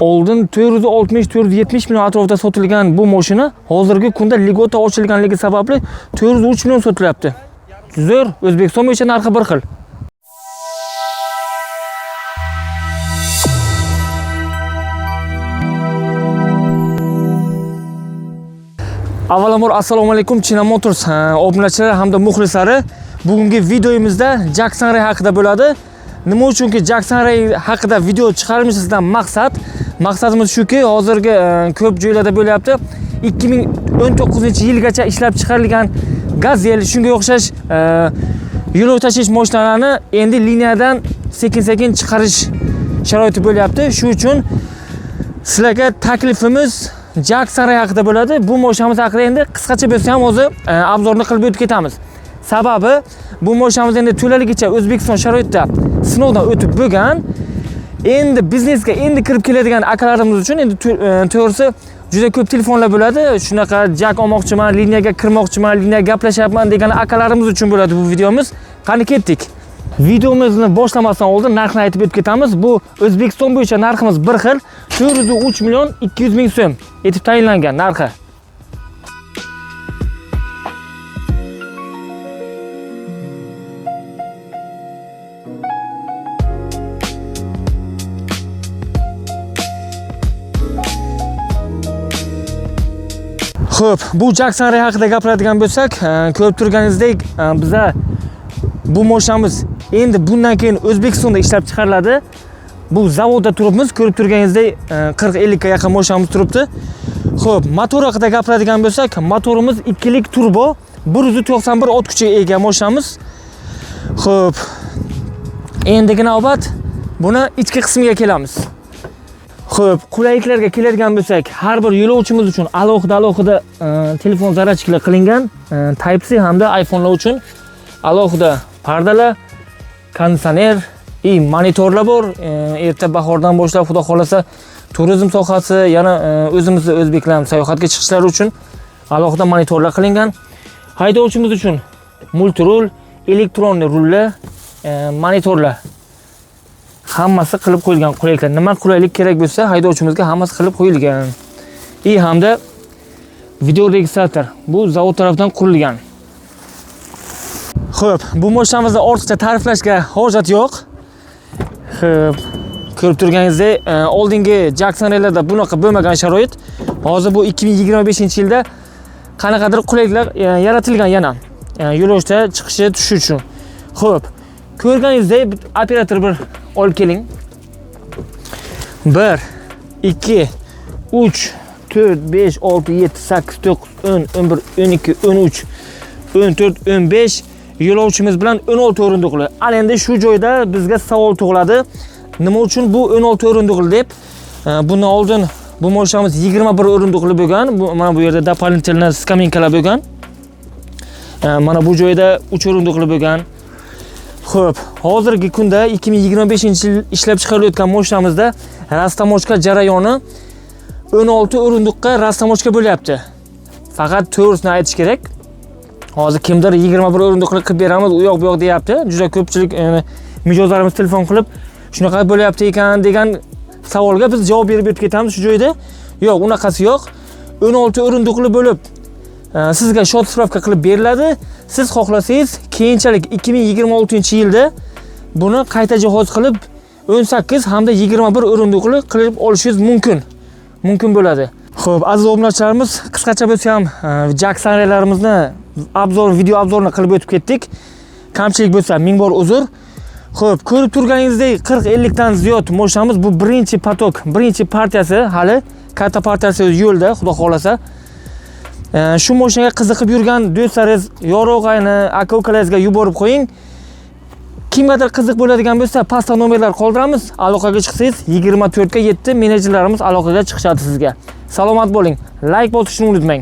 Oldin 460-470 million atrofida sotilgan bu mashina hozirgi kunda ligota ochilganligi sababli 403 million sotilyapti. Zo'r, O'zbekiston bo'yicha narxi bir xil. Avvalambor assalomu alaykum China Motors obunachilar hamda muxlislari. Bugungi videomizda Jackson Ray haqida bo'ladi. Nima uchunki Jackson Ray haqida video chiqarishimizdan maqsadimiz shuki, hozirgi ko'p joylarda bo'lyapti. 2019-yilgacha ishlab chiqarilgan Gazel shunga o'xshash yo'l tashish mashinalarini endi liniyadan sekin-sekin chiqarish sharoiti bo'lyapti. Shu uchun sizlarga taklifimiz Jackson Ray haqida bo'ladi. Bu mashinamiz haqida endi qisqacha bo'lsa ham o'zi obzorni qilib o'tib ketamiz. Sababi bu mashinamiz endi to'laligicha O'zbekiston sharoitida sinovdan o'tib bo'lgan. Endi biznesga endi kirib keladigan akalarimiz uchun endi to'g'risi juda ko'p telefonlar bo'ladi. Shunaqa jak olmoqchiman, liniyaga kirmoqchiman, liniyaga gaplashyapman degan akalarimiz uchun bo'ladi bu videomiz. Qani ketdik. Videomizni boshlamasdan oldin narxni aytib o'tib ketamiz. Bu O'zbekiston bo'yicha narximiz bir xil, 403 million 200 ming so'm etib tayinlangan narxi. Xo'p, bu Jackson Ray haqida gapiradigan bo'lsak, ko'rib turganingizdek, biza bu mashinamiz endi bundan keyin O'zbekistonda ishlab chiqariladi. Bu zavodda turibmiz, ko'rib turganingizdek 40-50 ga yaqin mashinamiz turibdi. Xo'p, motor haqida gapiradigan bo'lsak, motorimiz 2 lik turbo, 191 ot kuchiga ega mashinamiz. Xo'p, endigina navbat buni ichki qismiga kelamiz. Xo'p, qulayliklarga keladigan bo'lsak, har bir yo'lovchimiz uchun alohida telefon zarachkalar qilingan, Type-C hamda iPhone'lar uchun alohida pardalar, konditsioner, monitorlar bor. Erta bahordan boshlab xudo xolasa turizm sohasi, yana o'zimizning o'zbeklar sayohatga chiqishlari uchun alohida monitorlar qilingan. Haydovchimiz uchun multirul, elektronli rullar, monitorlar hammasi qilib qo'yilgan qulayliklar. Nima qulaylik kerak bo'lsa, haydovchimizga hammasi qilib qo'yilgan. Hamda video registrator bu zavod tomonidan qurilgan. Xo'p, bu mashinamizni ortiqcha ta'riflashga hojat yo'q. Xo'p, ko'rib turganingizdek, oldingi Jackson Ray'larda bunaqa bo'lmagan sharoit. Hozir bu 2025-yilda qanaqadir qulayliklar yaratilgan yana. Yo'lovchi chiqishi, tushishi uchun. Xo'p, ko'rganingizdek, operator bir olib keling. 1 2 3 4 5 6 7 8 9 10 11 12 13 14 15 yo'lovchimiz bilan 16 o'rindiqli. Ana endi shu joyda bizga savol tug'iladi. Nima uchun bu 16 o'rindiqli deb? Bundan oldin bu mashinamiz 21 o'rindiqli bo'lgan. Mana bu yerda doполнительный skaminkalar bo'lgan. Mana bu joyda 3 o'rindiqli bo'lgan. Xo'p, hozirgi kunda 2025-yil ishlab chiqarilayotgan mashinamizda rastamochka jarayoni 16 o'rindiqqa rastamochka bo'lyapti. Faqat to'g'risini aytish kerak. Hozir kimdir 21 o'rindiqli qilib beramiz, u yoq bu yoq deyapti. Juda ko'pchilik mijozlarimiz telefon qilib shunaqa bo'lyapti ekan degan savolga biz javob berib o'tib ketamiz shu joyda. Yo'q, unaqasi yo'q. 16 o'rindiqli bo'lib sizga shot spravka qilib beriladi. Siz xohlasangiz keyinchalik 2026-yilda buni qayta jihoz qilib 18 hamda 21 o'rindiqli qilib olishingiz mumkin bo'ladi. Xo'p, aziz obunachilarimiz, qisqacha bo'lsa ham Jackson Ray'larimizni video obzorini qilib o'tib ketdik. Kamchilik bo'lsa ming bor uzr. Xo'p, ko'rib turganingizdek 40-50 dan ziyod mashinamiz bu birinchi potok, birinchi partiyasi, hali katta partiyasi yo'lda, xudo xolasa. Shu mashinaga qiziqib yurgan do'stlaringiz, yorug'ayni, aka-ukalaringizga yuborib qo'ying. Kimgadir qiziq bo'ladigan bo'lsa, pastda nomerlar qoldiramiz. Aloqaga chiqsangiz 24 ga 7 menejerlarimiz aloqaga chiqishadi sizga. Salomat bo'ling. Like bosishni unutmang.